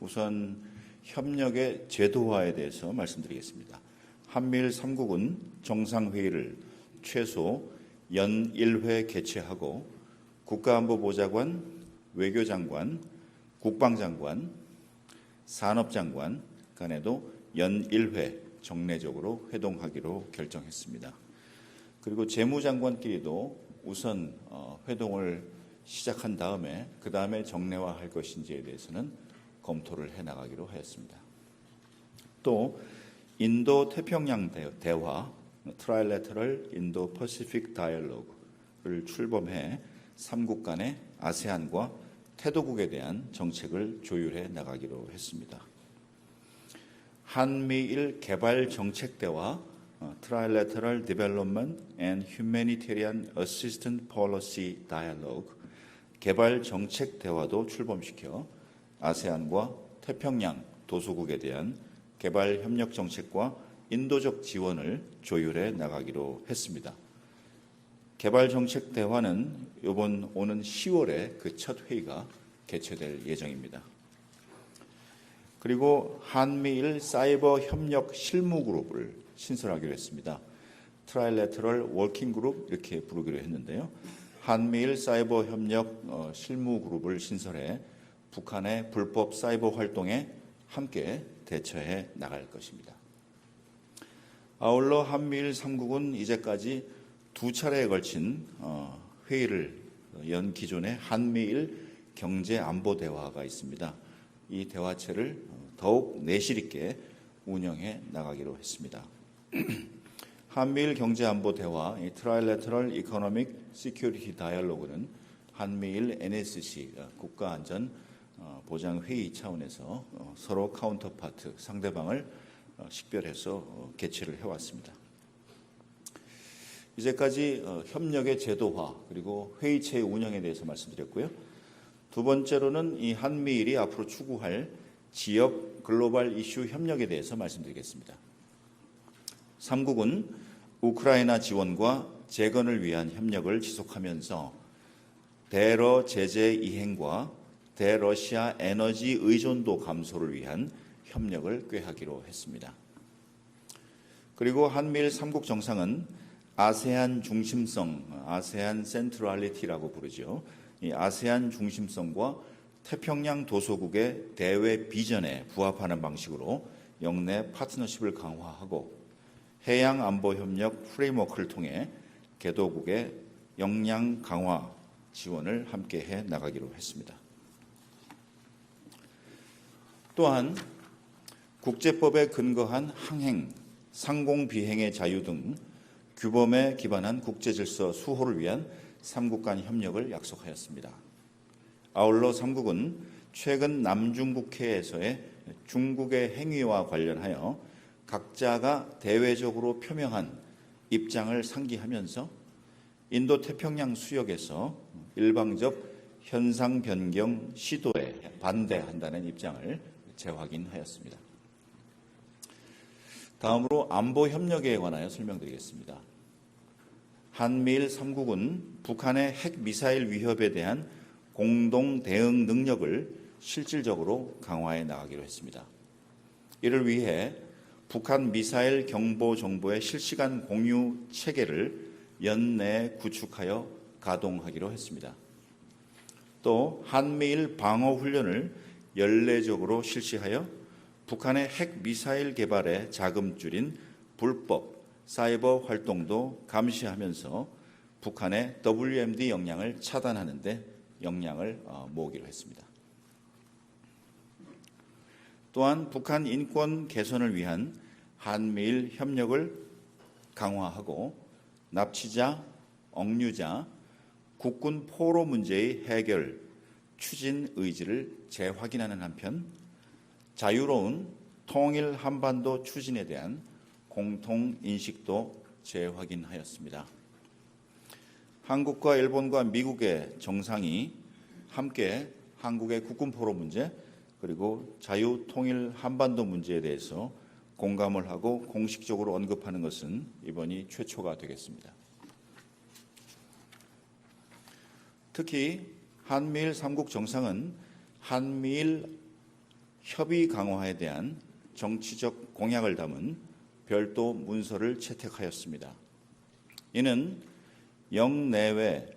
우선 협력의 제도화에 대해서 말씀드리겠습니다. 한미일 3국은 정상회의를 최소 연 1회 개최하고 국가안보보좌관, 외교장관, 국방장관, 산업장관 간에도 연 1회 정례적으로 회동하기로 결정했습니다. 그리고 재무장관끼리도 우선 회동을 시작한 다음에 그 다음에 정례화할 것인지에 대해서는 검토를 해나가기로 하였습니다. 또 인도 태평양 대화 트라이래터럴 인도 퍼시픽 다이얼로그를 출범해 3국 간의 아세안과 태도국에 대한 정책을 조율해 나가기로 했습니다. 한미일 개발 정책 대화 Trilateral Development and Humanitarian Assistance Policy Dialogue 개발 정책 대화도 출범시켜 아세안과 태평양 도서국에 대한 개발 협력 정책과 인도적 지원을 조율해 나가기로 했습니다. 개발 정책 대화는 오는 10월에 그 첫 회의가 개최될 예정입니다. 그리고 한미일 사이버 협력 실무 그룹을 신설하기로 했습니다. 트라이래터럴 워킹 그룹 이렇게 부르기로 했는데요. 한미일 사이버 협력 실무 그룹을 신설해 북한의 불법 사이버 활동에 함께 대처해 나갈 것입니다. 아울러 한미일 3국은 이제까지 두 차례에 걸친 회의를 연 기존의 한미일 경제안보대화가 있습니다. 이 대화체를 더욱 내실 있게 운영해 나가기로 했습니다. 한미일 경제안보대화 트라이래터럴 이코노믹 시큐리티 다이얼로그는 한미일 NSC 국가안전보장회의 차원에서 서로 카운터파트 상대방을 식별해서 개최를 해왔습니다. 이제까지 협력의 제도화 그리고 회의체의 운영에 대해서 말씀드렸고요. 두 번째로는 이 한미일이 앞으로 추구할 지역 글로벌 이슈 협력에 대해서 말씀드리겠습니다. 3국은 우크라이나 지원과 재건을 위한 협력을 지속하면서 대러 제재 이행과 대러시아 에너지 의존도 감소를 위한 협력을 꾀하기로 했습니다. 그리고 한미일 3국 정상은 아세안 중심성, 아세안 센트럴리티라고 부르죠. 이 아세안 중심성과 태평양 도서국의 대외 비전에 부합하는 방식으로 영내 파트너십을 강화하고 해양 안보 협력 프레임워크를 통해 개도국의 역량 강화 지원을 함께 해 나가기로 했습니다. 또한 국제법에 근거한 항행, 상공 비행의 자유 등 규범에 기반한 국제질서 수호를 위한 3국 간 협력을 약속하였습니다. 아울러 3국은 최근 남중국해에서의 중국의 행위와 관련하여 각자가 대외적으로 표명한 입장을 상기하면서 인도태평양 수역에서 일방적 현상 변경 시도에 반대한다는 입장을 재확인하였습니다. 다음으로 안보 협력에 관하여 설명드리겠습니다. 한미일 3국은 북한의 핵미사일 위협에 대한 공동 대응 능력을 실질적으로 강화해 나가기로 했습니다. 이를 위해 북한 미사일 경보 정보의 실시간 공유 체계를 연내에 구축하여 가동하기로 했습니다. 또 한미일 방어 훈련을 연례적으로 실시하여 북한의 핵미사일 개발에 자금줄인 불법 사이버 활동도 감시하면서 북한의 WMD 역량을 차단하는 데 역량을 모으기로 했습니다. 또한 북한 인권 개선을 위한 한미일 협력을 강화하고 납치자, 억류자, 국군 포로 문제의 해결, 추진 의지를 재확인하는 한편 자유로운 통일 한반도 추진에 대한 공통 인식도 재확인하였습니다. 한국과 일본과 미국의 정상이 함께 한국의 국군 포로 문제 그리고 자유 통일 한반도 문제에 대해서 공감을 하고 공식적으로 언급하는 것은 이번이 최초가 되겠습니다. 특히 한미일 3국 정상은 한미일 협의 강화에 대한 정치적 공약을 담은 별도 문서를 채택하였습니다. 이는 영내외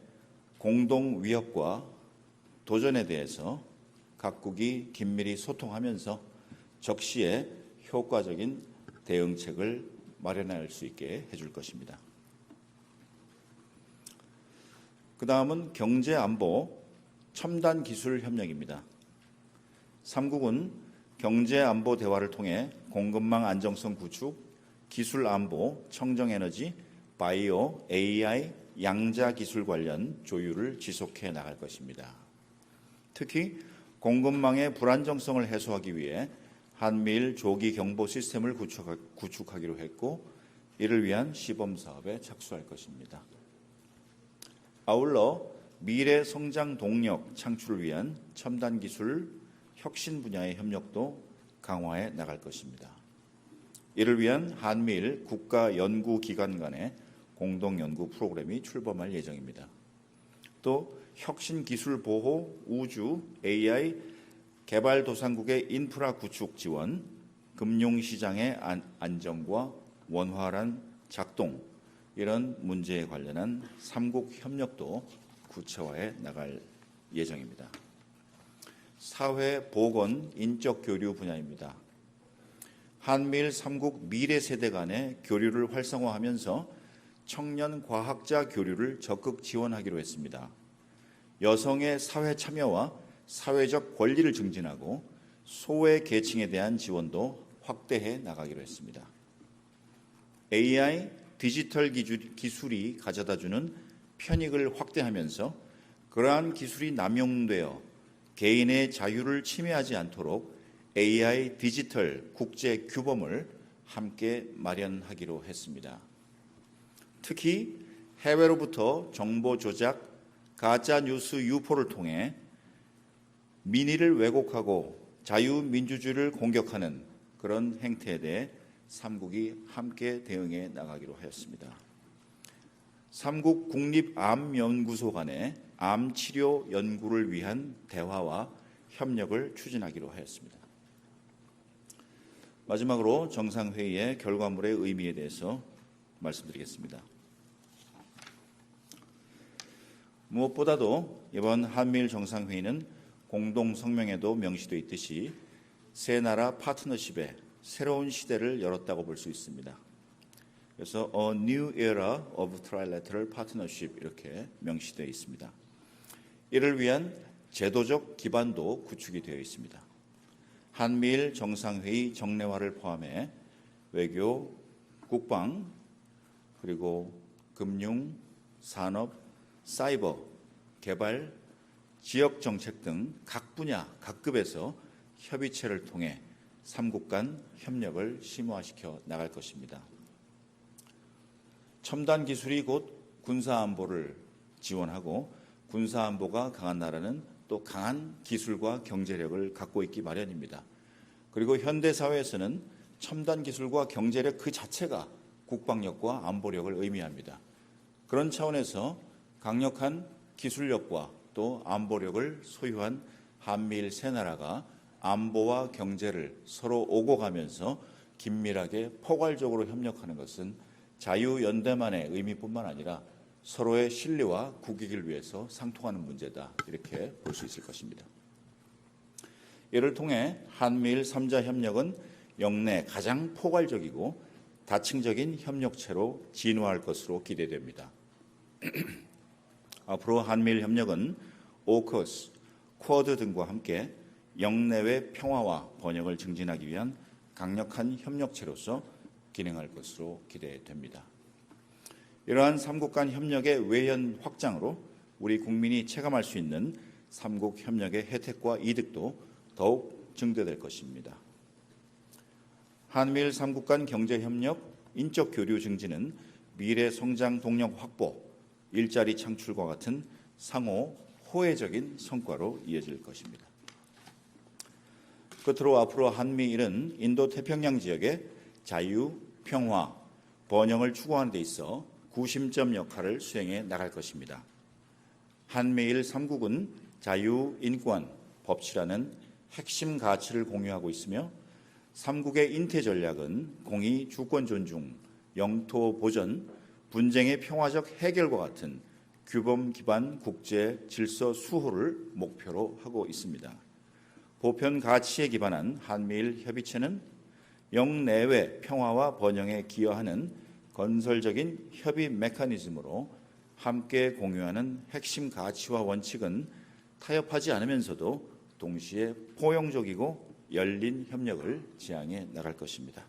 공동 위협과 도전에 대해서 각국이 긴밀히 소통하면서 적시에 효과적인 대응책을 마련할 수 있게 해줄 것입니다. 그 다음은 경제안보 첨단기술협력입니다. 3국은 경제안보 대화를 통해 공급망 안정성 구축, 기술안보, 청정에너지, 바이오, AI, 양자기술 관련 조율을 지속해 나갈 것입니다. 특히 공급망의 불안정성을 해소하기 위해 한미일 조기 경보 시스템을 구축하기로 했고 이를 위한 시범사업에 착수할 것입니다. 아울러 미래 성장 동력 창출을 위한 첨단기술 혁신 분야의 협력도 강화해 나갈 것입니다. 이를 위한 한미일 국가연구기관 간의 공동연구 프로그램이 출범할 예정입니다. 또 혁신기술보호, 우주, AI, 개발도상국의 인프라 구축 지원, 금융시장의 안정과 원활한 작동, 이런 문제에 관련한 3국 협력도 구체화해 나갈 예정입니다. 사회, 보건, 인적 교류 분야입니다. 한미일 3국 미래 세대 간의 교류를 활성화하면서 청년 과학자 교류를 적극 지원하기로 했습니다. 여성의 사회 참여와 사회적 권리를 증진하고 소외 계층에 대한 지원도 확대해 나가기로 했습니다. AI, 디지털 기술이 가져다주는 편익을 확대하면서 그러한 기술이 남용되어 개인의 자유를 침해하지 않도록 AI 디지털 국제 규범을 함께 마련하기로 했습니다. 특히 해외로부터 정보 조작, 가짜 뉴스 유포를 통해 민의를 왜곡하고 자유민주주의를 공격하는 그런 행태에 대해 3국이 함께 대응해 나가기로 하였습니다. 3국 국립암연구소 간의 암치료 연구를 위한 대화와 협력을 추진하기로 하였습니다. 마지막으로 정상회의의 결과물의 의미에 대해서 말씀드리겠습니다. 무엇보다도 이번 한미일 정상회의는 공동성명에도 명시되어 있듯이 세 나라 파트너십의 새로운 시대를 열었다고 볼 수 있습니다. 그래서 A New Era of Trilateral Partnership 이렇게 명시되어 있습니다. 이를 위한 제도적 기반도 구축이 되어 있습니다. 한미일 정상회의 정례화를 포함해 외교, 국방, 그리고 금융, 산업, 사이버, 개발, 지역정책 등 각 분야, 각 급에서 협의체를 통해 3국 간 협력을 심화시켜 나갈 것입니다. 첨단 기술이 곧 군사안보를 지원하고 군사안보가 강한 나라는 또 강한 기술과 경제력을 갖고 있기 마련입니다. 그리고 현대사회에서는 첨단 기술과 경제력 그 자체가 국방력과 안보력을 의미합니다. 그런 차원에서 강력한 기술력과 또 안보력을 소유한 한미일 세 나라가 안보와 경제를 서로 오고 가면서 긴밀하게 포괄적으로 협력하는 것은 자유연대만의 의미뿐만 아니라 서로의 신뢰와 국익을 위해서 상통하는 문제다, 이렇게 볼 수 있을 것입니다. 이를 통해 한미일 3자 협력은 영내 가장 포괄적이고 다층적인 협력체로 진화할 것으로 기대됩니다. 앞으로 한미일 협력은 오커스, 쿼드 등과 함께 영내외 평화와 번영을 증진하기 위한 강력한 협력체로서 기능할 것으로 기대됩니다. 이러한 3국 간 협력의 외연 확장으로 우리 국민이 체감할 수 있는 3국 협력의 혜택과 이득도 더욱 증대될 것입니다. 한미일 3국 간 경제협력, 인적 교류 증진은 미래 성장 동력 확보, 일자리 창출과 같은 상호 호혜적인 성과로 이어질 것입니다. 끝으로 앞으로 한미일은 인도태평양 지역의 자유, 평화, 번영을 추구하는 데 있어 구심점 역할을 수행해 나갈 것입니다. 한미일 3국은 자유, 인권, 법치라는 핵심 가치를 공유하고 있으며 삼국의 인태 전략은 공의, 주권 존중, 영토 보전, 분쟁의 평화적 해결과 같은 규범 기반 국제 질서 수호를 목표로 하고 있습니다. 보편 가치에 기반한 한미일 협의체는 영내외 평화와 번영에 기여하는 건설적인 협의 메커니즘으로 함께 공유하는 핵심 가치와 원칙은 타협하지 않으면서도 동시에 포용적이고 열린 협력을 지향해 나갈 것입니다.